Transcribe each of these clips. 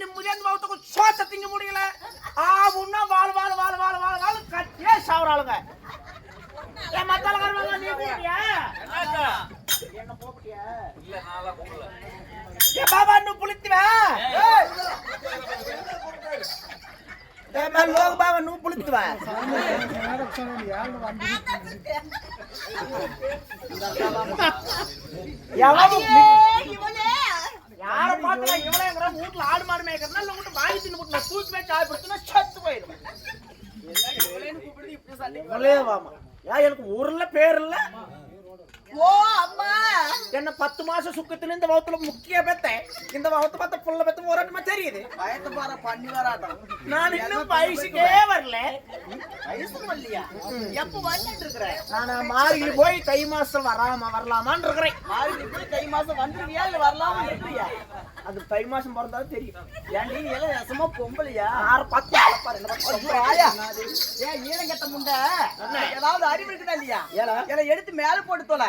நிம்மதியா இந்த வகுத்துக்கு சோத்த திங்க முடியல. உன்னா வாழ் வாழ் வாழ் வாழ் வாழ் வாழ் கட்டியே சாவறாளுங்க. ஏன் மத்தாலக்காரங்க நீ போறியா? என்ன போறியா? இல்ல நாளா போகல. ஏ பாபா நீ புளித்துவ? ஏ मैं लोग बाबा नु पुलितवा யார பாத்தா இவளேங்கற வீட்ல ஆடு மாடு மேய்க்கறனா இல்ல வீட்டு வாங்கி தின்னு போட்டு தூக்கி வச்சு ஆய் படுத்துனா செத்து போயிடும். இவளேன்னு கூப்பிடுது இப்படி சொல்லி இவளே வாமா. எனக்கு ஊர்ல பேர் இல்ல. ஓ அம்மா என்ன 10 மாசம் சுக்கத்துல இந்த வவுத்துல முக்கிய பெத்தேன். இந்த வவுத்து பார்த்த புள்ள பெத்த ஒரட்டமா தெரியுது. வயத்து பாற பண்ணி வராட்டம். நான் இன்னும் வயசுக்கே வரல. வயசுக்கு வரலையா? எப்ப வந்துட்டு இருக்கற? நான் மார்கழி போய் தை மாசம் வரலாமான்னு இருக்கறேன். மார்கழி போய் தை மாசம் வந்துருவியா இல்ல வரலாமா இருக்கறியா? அது தை மாசம் பிறந்தா தெரியும். ஏன்டி நீ எல்லாம் ரசமா பொம்பளையா? 6 10 பாரு என்ன பண்ற ஆயா? ஏன் ஈரம் கட்ட முண்டை ஏதாவது அறிவு இருக்குதா இல்லையா? ஏல எடுத்து மேல போட்டு தோல.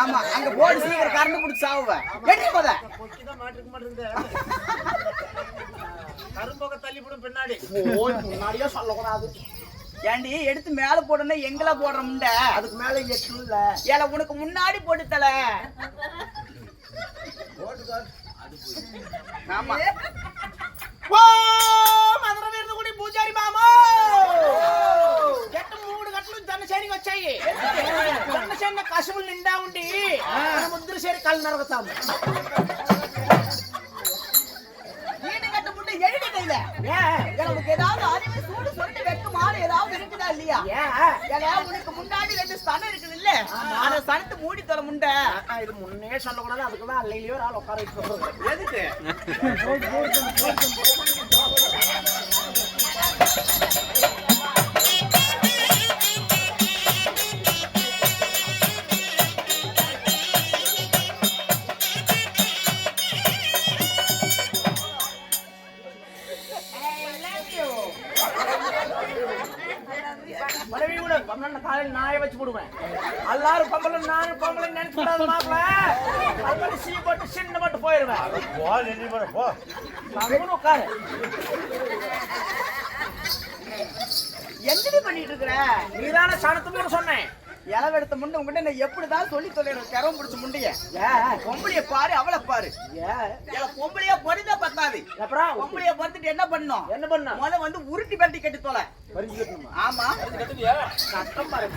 ஆமா அங்க போடு சீக்கிரம் கரண்ட் புடிச்சு சாவுவ. வெட்டி போத. கொக்கிதான் மாட்டிக்க மாட்டேங்குது. கரும்போக தள்ளி போடும் பின்னாடி. ஓய் முன்னாடியே சொல்ல கூடாது. ஏண்டி எடுத்து மேல போடுனா எங்கல போடுற முண்டை? அதுக்கு மேல எட்டு இல்ல. ஏல உனக்கு முன்னாடி போட்டு தல. போட்டுடா. அது போய். ஆமா. ஓ மதுரை வீரது கூடி பூஜாரி மாமா. எட்டு மூடு கட்டలు జనసేని వచ్చాయి. జనసేన కసువులు నిండా ఉండి మన ముద్ర సేరి కళ్ళు నరగతాము. வீடு கட்ட முண்டை எழுதி கையில. எனக்கு ஏதாவது அறிவு சூடு சொல்லிட்டு வெக்க மாறு ஏதாவது இருக்குதா இல்லையா? ஏல உனக்கு முன்னாடி 2 ஸ்தனம் இருக்குது இல்ல? அந்த ஸ்தனத்தை மூடி தர முண்டை. இது முன்னே சொல்ல கூடாது. அதுக்கு தான் அல்லையிலே ஒரு ஆள் உட்கார வச்சிருக்காங்க. எதுக்கு? நாயை வச்சு போடுவேன். எல்லாரும் பொம்பளை நானும் பொம்பளை நினைச்சு மாப்பிள அது சீ போட்டு சின்ன போட்டு போயிருவேன். உட்காரு. என்னடி பண்ணிட்டு இருக்கிற? நீதான சனத்து சொன்னேன். இளவெடுத்த முண்டை உங்ககிட்ட நான் எப்படிதான் சொல்லி தொலைறேன். கரம் பிடிச்ச முண்டைய பொம்பளைய பாரு அவளை பாரு. பொம்பளையா பொறிதா பத்தாது. அப்புறம் பொம்பளைய பொறுத்துட்டு என்ன பண்ணும்? என்ன பண்ணும்? முதல்ல வந்து உருட்டி பரட்டி கட்டி தொலை. ஆமா சத்தம் பாரு.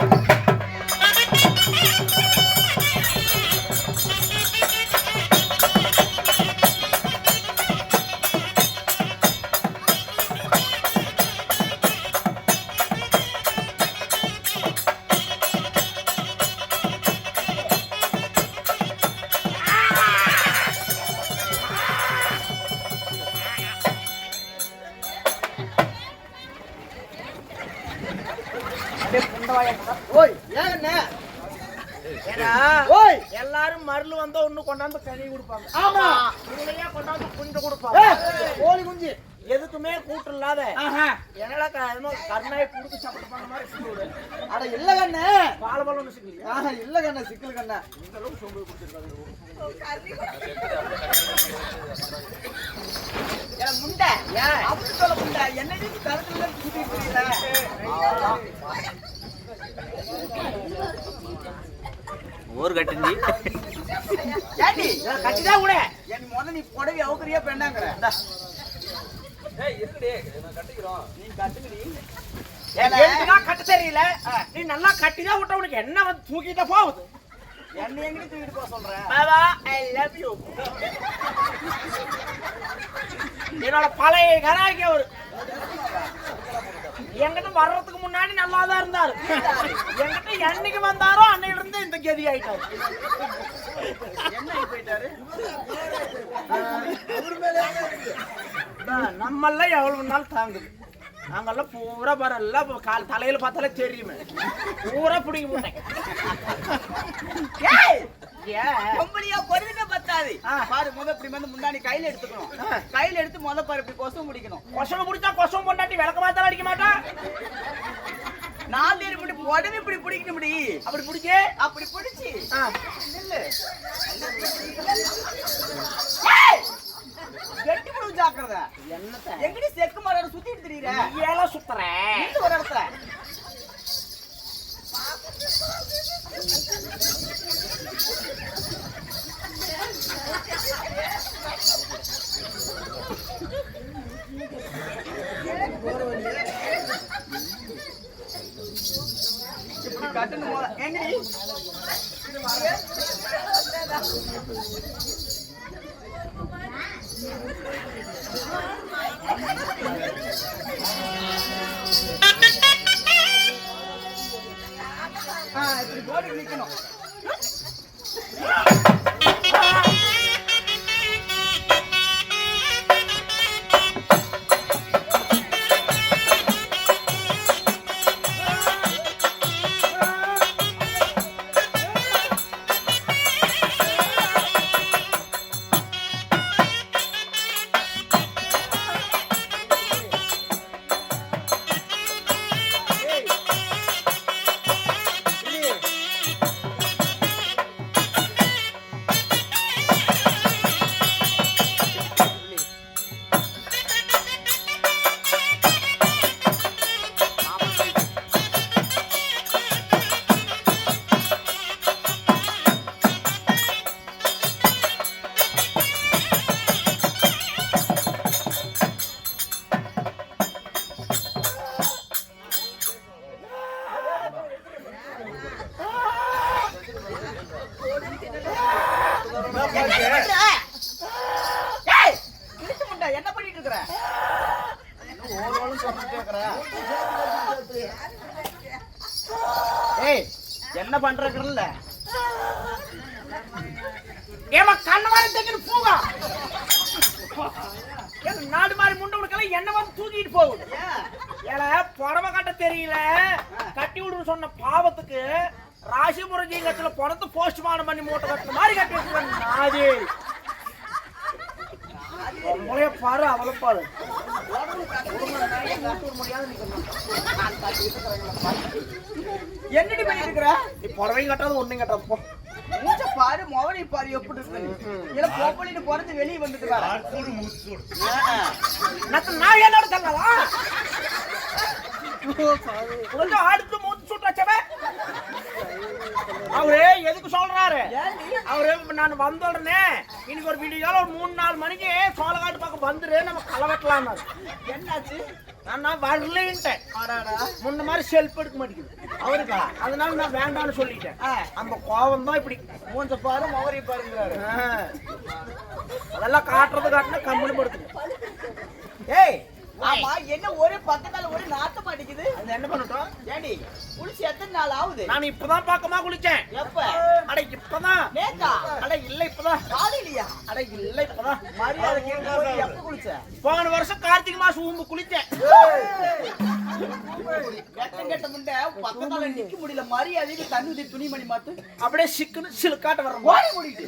எல்லாரும் மருள் வந்தா ஒண்ணு கொண்டாந்து கனி கொடுப்பாங்க. ஆமா இவனையே கொண்டாந்து குஞ்சு கொடுப்பாங்க. கோழி குஞ்சு எதுக்குமே கூட்டு இல்லாத என்னடா கண்ணாய் புடுக்கு சாப்பிட்டு பண்ண மாதிரி சிக்கிடு. அட இல்ல கண்ணே பாலபாலம் சிக்கல். இல்ல கண்ணே சிக்கல் கண்ணே. இந்த அளவுக்கு சொம்பு குடிச்சிருக்காங்க. முண்டை அப்படி சொல்ல முண்டை என்னடி கருத்துல கூட்டி புரியல. ஊர் கட்டிஞ்சி ஏடி கட்டிதான் கூட என் முத நீ புடவை அவுக்கறியா பெண்ணாங்கற. ஏய் இருக்குடி நான் கட்டிக்கிறோம். நீ கட்டுங்கடி. ஏன்னா கட்ட தெரியல. நீ நல்லா கட்டிதான் விட்ட உனக்கு என்ன வந்து தூக்கிட்ட போகுது. என்ன எங்கடி தூக்கிட்டு போக சொல்ற? Baba I love you. என்னோட பழைய கராக்கி அவரு என்கிட்ட வர்றதுக்கு முன்னாடி நல்லாதான் இருந்தாரு. என்கிட்ட என்னைக்கு வந்தாரோ அன்னையில இருந்து இந்த கதி ஆயிட்டாரு. என்ன போயிட்டாரு? நம்மெல்லாம் எவ்வளவு நாள் தாங்குது. நாங்கெல்லாம் பூரா பரல கால் தலையில பார்த்தாலே தெரியுமே. பூரா பிடிக்க மாட்டேன். பொம்பளையா பொறுமையா பத்தாது பாரு. முத இப்படி வந்து முன்னாடி கையில எடுத்துக்கணும். கையில எடுத்து முத பாரு இப்படி கொசம் முடிக்கணும். கொசம் முடிச்சா கொசம் பொண்டாட்டி விளக்க மாத்தாலும் அடிக்க மாட்டா. 4 பேர் இப்படி உடனே இப்படி பிடிக்கணும் முடி. அப்படி பிடிக்க அப்படி பிடிச்சி நில்லு. வெட்டி முடிவு ஜாக்கிரத. என்னத்த எங்கடி செக்கு மரம் சுத்திட்டு திரியற? ஏல சுத்துற இந்த ஒரு இடத்துல இப்படி கட்டணும் போல. எங்கடி இப்படி போட்டு நிக்கணும். என்ன பண்ணிட்டு இருக்கிற? ஏய் என்ன பண்றதுல ஏமா கண்ண மாதிரி தங்கிட்டு போகா நாடு மாதிரி முண்டை கொடுக்கல என்ன வந்து தூக்கிட்டு போகுது. ஏல புடவை கட்ட தெரியல கட்டி விடுன்னு சொன்ன பாவத்துக்கு ராசிபுரம் ஜீங்கத்துல பணத்தை போஸ்ட்மார்ட்டம் பண்ணி மூட்டை கட்டுற மாதிரி கட்டி வச்சுருக்காங்க. நாதி உங்களைய பாரு அவளை பாரு என்னடி பண்ணிட்டு இருக்கிற? புடவையும் கட்டாது ஒண்ணும் கட்டாது போ. மூச்ச பாரு மோவனை பாரு எப்படி இருக்கு. இல்ல போப்பலிட்டு பிறந்து வெளியே வந்துட்டு வர. நான் என்னோட சொல்லவா உனக்கு அடுத்து மூச்சு சுட்டாச்சவே அவரு எதுக்கு சொல்றாரு? அவரு நான் வந்த உடனே இன்னைக்கு ஒரு வீடியோல ஒரு 3-4 மணிக்கு சோழகாட்டு பக்கம் வந்துரு நம்ம களை வெட்டலாம். என்னாச்சு? நான் வரலன்ட்டேன். முன்ன மாதிரி செல்ஃப் எடுக்க மாட்டேங்குது அவருக்கா, அதனால நான் வேண்டாம்னு சொல்லிட்டேன். அந்த கோவம் தான் இப்படி மூஞ்ச பாரு மோவரை பாருங்கிறாரு. அதெல்லாம் காட்டுனா கம்முன்னு படுத்துங்க. ஏய் ஆமா என்ன ஒரே பக்கத்தால ஒரே நாத்தம் அடிக்குது. அது என்ன பண்ணட்டும்? ஏடி குளிச்சு எத்தனை நாள் ஆகுது? நான் இப்பதான் பக்கமா குளிச்சேன். எப்ப? அட இப்பதான். நேத்தா? அட இல்ல இப்பதான். காலையிலயா? அட இல்ல இப்பதான். மரியாதை கேட்க எப்ப குளிச்ச? போன வருஷம் கார்த்திகை மாசம் ஊம்பு குளிச்சேன். வெட்டம் கெட்ட முண்டை பக்கத்தால நிக்க முடியல. மரியாதைக்கு தண்ணி ஊத்தி துணிமணி மாத்து. அப்படியே சிக்குன்னு சிலுக்காட்ட வர ஓடி முடிட்டு